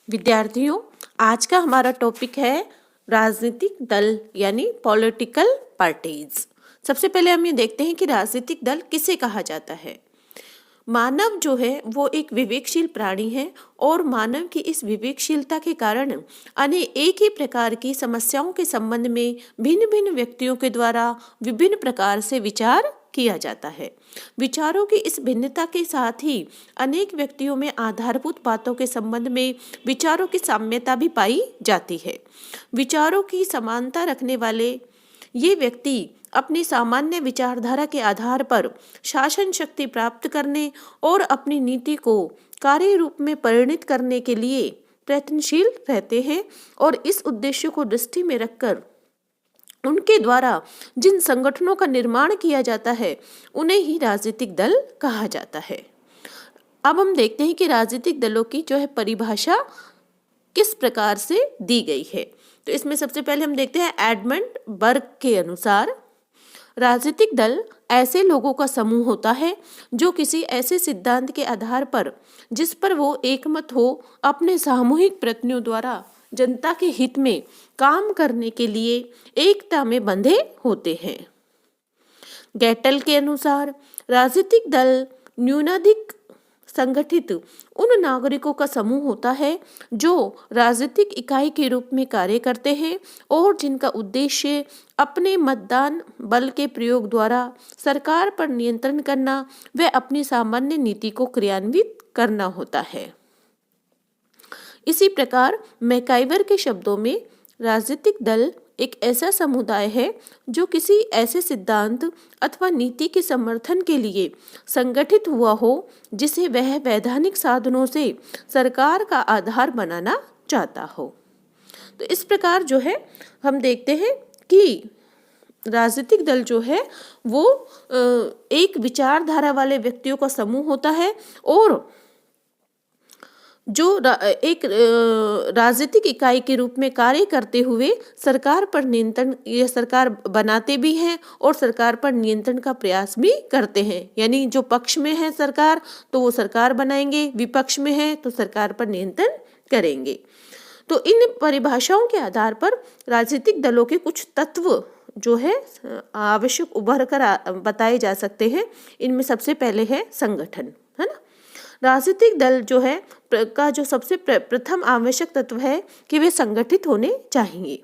विद्यार्थियों, आज का हमारा टॉपिक है राजनीतिक दल यानी पॉलिटिकल पार्टीज। सबसे पहले हम ये देखते हैं कि राजनीतिक दल किसे कहा जाता है। मानव जो है वो एक विवेकशील प्राणी है और मानव की इस विवेकशीलता के कारण एक ही प्रकार की समस्याओं के संबंध में भिन्न भिन्न व्यक्तियों के द्वारा विभिन्न प्रकार से विचार किया जाता है। विचारों की इस भिन्नता के साथ ही अनेक व्यक्तियों में आधारभूत बातों के संबंध में विचारों की साम्यता भी पाई जाती है। विचारों की समानता रखने वाले ये व्यक्ति अपनी सामान्य विचारधारा के आधार पर शासन शक्ति प्राप्त करने और अपनी नीति को कार्य रूप में परिणित करने के लिए प्रयत्नशील रहते हैं और इस उद्देश्य को दृष्टि में रखकर उनके द्वारा जिन संगठनों का निर्माण किया जाता है उन्हें ही राजनीतिक दल कहा जाता है। अब हम देखते हैं कि राजनीतिक दलों की जो है परिभाषा किस प्रकार से दी गई है। तो इसमें सबसे पहले हम देखते हैं एडमंड बर्ग के अनुसार राजनीतिक दल ऐसे लोगों का समूह होता है जो किसी ऐसे सिद्धांत के आधार पर जिस पर वो एकमत हो अपने सामूहिक प्रयत्नों द्वारा जनता के हित में काम करने के लिए एकता में बंधे होते हैं। गैटल के अनुसार राजनीतिक दल न्यूनाधिक संगठित उन नागरिकों का समूह होता है जो राजनीतिक इकाई के रूप में कार्य करते हैं और जिनका उद्देश्य अपने मतदान बल के प्रयोग द्वारा सरकार पर नियंत्रण करना व अपनी सामान्य नीति को क्रियान्वित करना होता है। इसी प्रकार मैकाइवर के शब्दों में राजनीतिक दल एक ऐसा समुदाय है जो किसी ऐसे सिद्धांत अथवा नीति के समर्थन के लिए संगठित हुआ हो जिसे वह वैधानिक साधनों से सरकार का आधार बनाना चाहता हो। तो इस प्रकार जो है हम देखते हैं कि राजनीतिक दल जो है वो एक विचारधारा वाले व्यक्तियों का समूह होता है और जो एक राजनीतिक इकाई के रूप में कार्य करते हुए सरकार पर नियंत्रण या सरकार बनाते भी हैं और सरकार पर नियंत्रण का प्रयास भी करते हैं। यानी जो पक्ष में है सरकार तो वो सरकार बनाएंगे, विपक्ष में है तो सरकार पर नियंत्रण करेंगे। तो इन परिभाषाओं के आधार पर राजनीतिक दलों के कुछ तत्व जो है आवश्यक उभर कर बताए जा सकते हैं। इनमें सबसे पहले है संगठन, है ना। राजनीतिक दल जो है का जो सबसे प्रथम आवश्यक तत्व है कि वे संगठित होने चाहिए।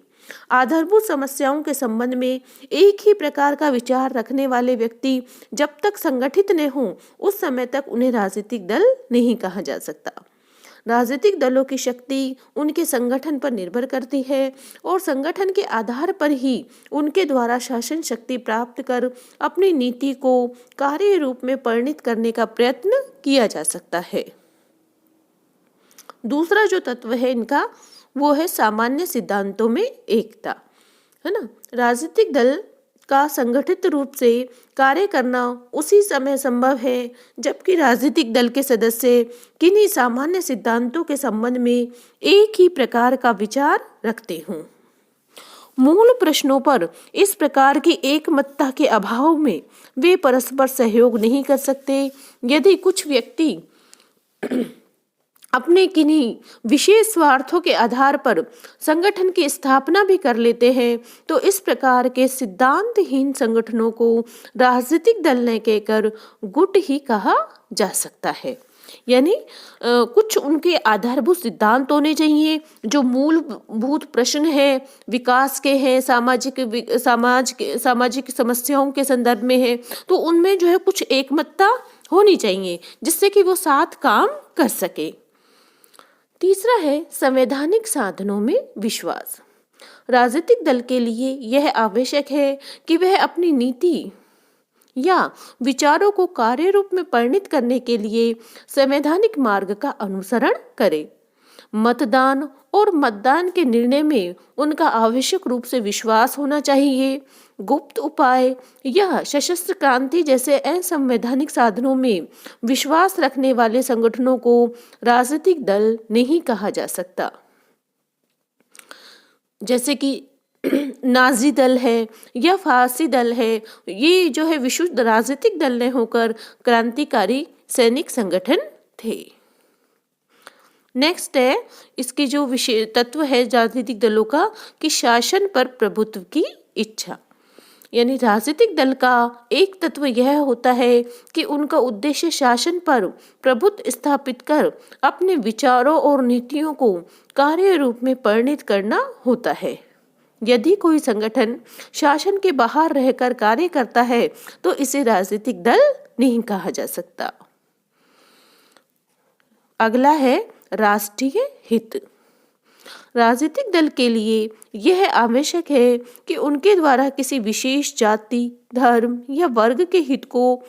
आधारभूत समस्याओं के संबंध में एक ही प्रकार का विचार रखने वाले व्यक्ति जब तक संगठित न हों उस समय तक उन्हें राजनीतिक दल नहीं कहा जा सकता। राजनीतिक दलों की शक्ति उनके संगठन पर निर्भर करती है और संगठन के आधार पर ही उनके द्वारा शासन शक्ति प्राप्त कर अपनी नीति को कार्य रूप में परिणित करने का प्रयत्न किया जा सकता है। दूसरा जो तत्व है इनका वो है सामान्य सिद्धांतों में एकता, है ना। राजनीतिक दल का संगठित रूप से कार्य करना उसी समय संभव है जबकि राजनीतिक दल के सदस्य किन्हीं सामान्य सिद्धांतों के संबंध में एक ही प्रकार का विचार रखते हों। मूल प्रश्नों पर इस प्रकार की एकमतता के अभाव में वे परस्पर सहयोग नहीं कर सकते। यदि कुछ व्यक्ति अपने किन्हीं विशेष स्वार्थों के आधार पर संगठन की स्थापना भी कर लेते हैं तो इस प्रकार के सिद्धांतहीन संगठनों को राजनीतिक दल न कहकर गुट ही कहा जा सकता है। यानी कुछ उनके आधारभूत सिद्धांत होने चाहिए जो मूलभूत प्रश्न है विकास के हैं, सामाजिक समस्याओं के संदर्भ में है, तो उनमें जो है कुछ एकमतता होनी चाहिए जिससे कि वो साथ काम कर सके। तीसरा है संवैधानिक साधनों में विश्वास। राजनीतिक दल के लिए यह आवश्यक है कि वह अपनी नीति या विचारों को कार्य रूप में परिणित करने के लिए संवैधानिक मार्ग का अनुसरण करे। मतदान और मतदान के निर्णय में उनका आवश्यक रूप से विश्वास होना चाहिए। गुप्त उपाय या सशस्त्र क्रांति जैसे असंवैधानिक साधनों में विश्वास रखने वाले संगठनों को राजनीतिक दल नहीं कहा जा सकता। जैसे कि नाजी दल है या फारसी दल है, ये जो है विशुद्ध राजनीतिक दल ने होकर क्रांतिकारी सैनिक संगठन थे। नेक्स्ट है इसकी जो विशेष तत्व है राजनीतिक दलों का कि शासन पर प्रभुत्व की इच्छा। यानी राजनीतिक दल का एक तत्व यह होता है कि उनका उद्देश्य शासन पर प्रभुत्व स्थापित कर अपने विचारों और नीतियों को कार्य रूप में परिणत करना होता है। यदि कोई संगठन शासन के बाहर रहकर कार्य करता है तो इसे राजनीतिक दल नहीं कहा जा सकता। अगला है राष्ट्रीय हित। राजनीतिक दल के लिए यह आवश्यक है कि उनके द्वारा किसी विशेष जाति, धर्म या वर्ग के हित को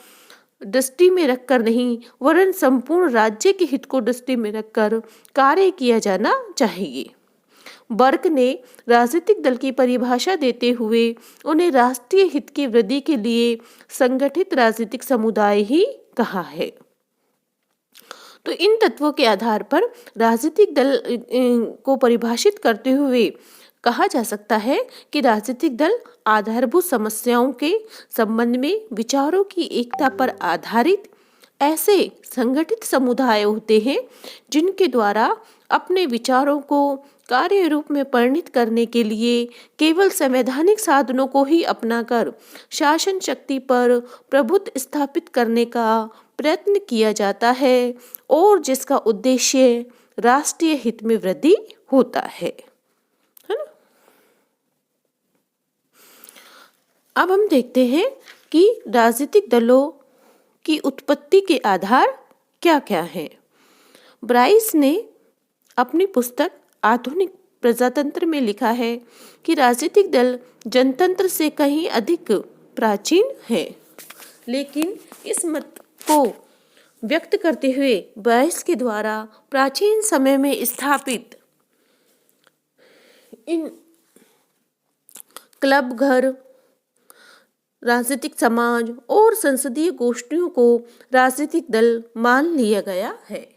दृष्टि में रखकर नहीं वरन संपूर्ण राज्य के हित को दृष्टि में रखकर कार्य किया जाना चाहिए। बर्क ने राजनीतिक दल की परिभाषा देते हुए उन्हें राष्ट्रीय हित की वृद्धि के लिए संगठित राजनीतिक समुदाय ही कहा है। तो इन तत्वों के आधार पर राजनीतिक दल को परिभाषित करते हुए कहा जा सकता है कि राजनीतिक दल आधारभूत समस्याओं के संबंध में विचारों की एकता पर आधारित ऐसे संगठित समुदाय होते हैं जिनके द्वारा अपने विचारों को कार्य रूप में परिणत करने के लिए केवल संवैधानिक साधनों को ही अपनाकर शासन शक्ति पर प्रभुत्व स्थापित करने का प्रयत्न किया जाता है और जिसका उद्देश्य राष्ट्रीय हित में वृद्धि होता है ना। अब हम देखते हैं कि राजनीतिक दलों की उत्पत्ति के आधार क्या क्या हैं। ब्राइस ने अपनी पुस्तक आधुनिक प्रजातंत्र में लिखा है कि राजनीतिक दल जनतंत्र से कहीं अधिक प्राचीन है, लेकिन इस मत को व्यक्त करते हुए ब्राइस के द्वारा प्राचीन समय में स्थापित इन क्लब घर, राजनीतिक समाज और संसदीय गोष्ठियों को राजनीतिक दल मान लिया गया है।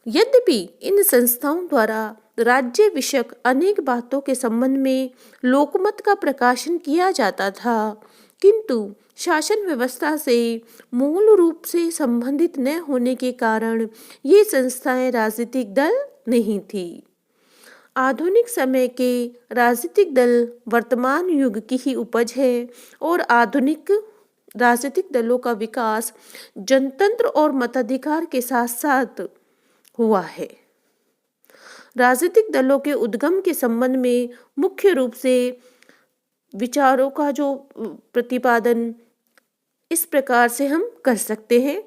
यद्यपि इन संस्थाओं द्वारा राज्य विषयक अनेक बातों के संबंध में लोकमत का प्रकाशन किया जाता था, किंतु शासन व्यवस्था से मूल रूप से संबंधित न होने के कारण ये संस्थाएं राजनीतिक दल नहीं थी। आधुनिक समय के राजनीतिक दल वर्तमान युग की ही उपज है और आधुनिक राजनीतिक दलों का विकास जनतंत्र और मताधिकार के साथ साथ हुआ है। राजनीतिक दलों के उद्गम के संबंध में मुख्य रूप से विचारों का जो प्रतिपादन इस प्रकार से हम कर सकते हैं।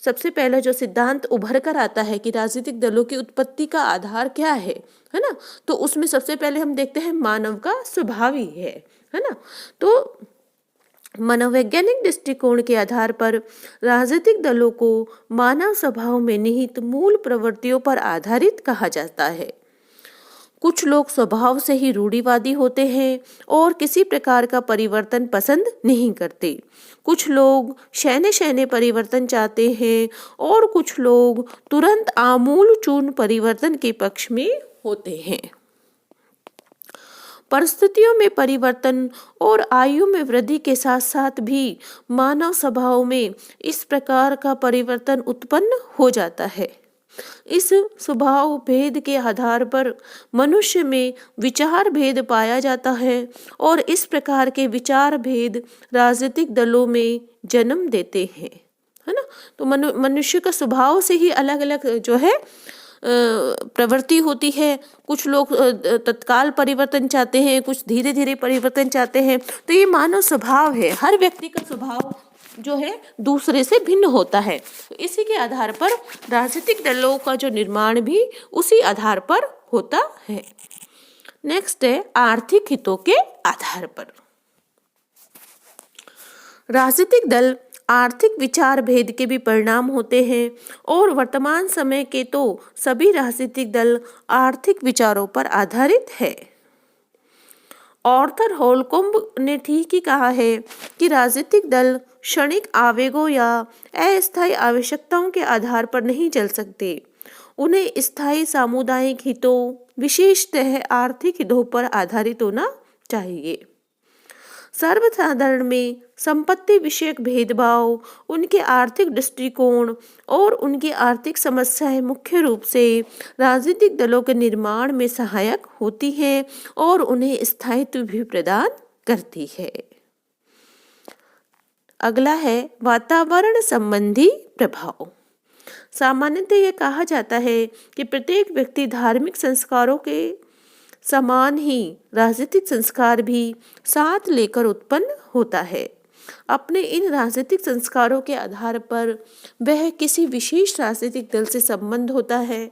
सबसे पहला जो सिद्धांत उभर कर आता है कि राजनीतिक दलों की उत्पत्ति का आधार क्या है ना, तो उसमें सबसे पहले हम देखते हैं मानव का स्वभाव ही है ना। तो मनोवैज्ञानिक दृष्टिकोण के आधार पर राजनीतिक दलों को मानव स्वभाव में निहित मूल प्रवृत्तियों पर आधारित कहा जाता है। कुछ लोग स्वभाव से ही रूढ़िवादी होते हैं और किसी प्रकार का परिवर्तन पसंद नहीं करते। कुछ लोग शैने परिवर्तन चाहते हैं और कुछ लोग तुरंत आमूल चूल परिवर्तन के पक्ष में होते हैं। परिस्थितियों में परिवर्तन और आयु में वृद्धि के साथ साथ भी मानव स्वभाव में इस प्रकार का परिवर्तन उत्पन्न हो जाता है। इस स्वभाव भेद के आधार पर मनुष्य में विचार भेद पाया जाता है और इस प्रकार के विचार भेद राजनीतिक दलों में जन्म देते हैं, है ना। तो मनुष्य का स्वभाव से ही अलग अलग जो है प्रवृत्ति होती है। कुछ लोग तत्काल परिवर्तन चाहते हैं, कुछ धीरे धीरे परिवर्तन चाहते हैं। तो ये मानव स्वभाव है, हर व्यक्ति का स्वभाव जो है दूसरे से भिन्न होता है। तो इसी के आधार पर राजनीतिक दलों का जो निर्माण भी उसी आधार पर होता है। नेक्स्ट है आर्थिक हितों के आधार पर। राजनीतिक दल आर्थिक विचार भेद के भी परिणाम होते हैं और वर्तमान समय के तो सभी राजनीतिक दल आर्थिक विचारों पर आधारित है। ऑर्थर होलकोम्ब ने ठीक ही कहा है कि राजनीतिक दल क्षणिक आवेगों या अस्थायी आवश्यकताओं के आधार पर नहीं चल सकते। उन्हें स्थायी सामुदायिक हितों, विशेषतः आर्थिक हितों पर आधारित होना चाहिए। सर्वसाधारण में संपत्ति विषयक भेदभाव, उनके आर्थिक दृष्टिकोण और उनकी आर्थिक समस्याएं मुख्य रूप से राजनीतिक दलों के निर्माण में सहायक होती हैं और उन्हें स्थायित्व भी प्रदान करती है। अगला है वातावरण संबंधी प्रभाव। सामान्यतः यह कहा जाता है कि प्रत्येक व्यक्ति धार्मिक संस्कारों के समान ही राजनीतिक संस्कार भी साथ लेकर उत्पन्न होता है। अपने इन राजनीतिक संस्कारों के आधार पर वह किसी विशेष राजनीतिक दल से संबंध होता है।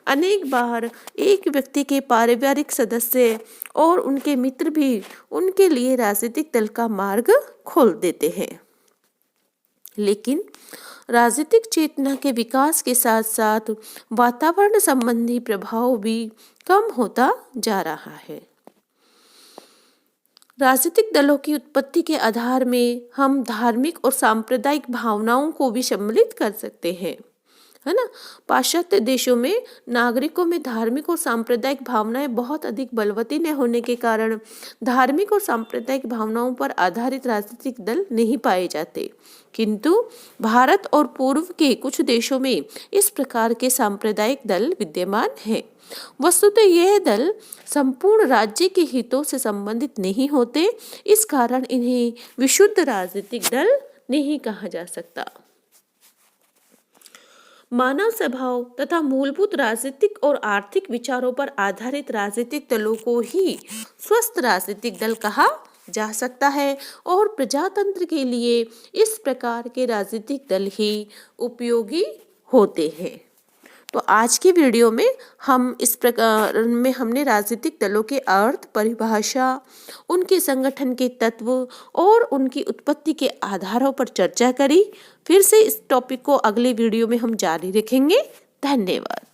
अनेक बार एक व्यक्ति के पारिवारिक सदस्य और उनके मित्र भी उनके लिए राजनीतिक दल का मार्ग खोल देते हैं। लेकिन राजनीतिक चेतना के विकास के साथ साथ वातावरण संबंधी प्रभाव भी कम होता जा रहा है। राजनीतिक दलों की उत्पत्ति के आधार में हम धार्मिक और सांप्रदायिक भावनाओं को भी सम्मिलित कर सकते हैं, है ना। पाश्चात्य देशों में नागरिकों में धार्मिक और सांप्रदायिक भावनाएं बहुत अधिक बलवती न होने के कारण धार्मिक और सांप्रदायिक भावनाओं पर आधारित राजनीतिक दल नहीं पाए जाते, किंतु भारत और पूर्व के कुछ देशों में इस प्रकार के सांप्रदायिक दल विद्यमान हैं। वस्तुतः यह दल संपूर्ण राज्य के हितों से संबंधित नहीं होते, इस कारण इन्हें विशुद्ध राजनीतिक दल नहीं कहा जा सकता। मानव स्वभाव तथा मूलभूत राजनीतिक और आर्थिक विचारों पर आधारित राजनीतिक दलों को ही स्वस्थ राजनीतिक दल कहा जा सकता है और प्रजातंत्र के लिए इस प्रकार के राजनीतिक दल ही उपयोगी होते हैं। तो आज की वीडियो में हम इस प्रकार में हमने राजनीतिक दलों के अर्थ, परिभाषा, उनके संगठन के तत्व और उनकी उत्पत्ति के आधारों पर चर्चा करी। फिर से इस टॉपिक को अगले वीडियो में हम जारी रखेंगे। धन्यवाद।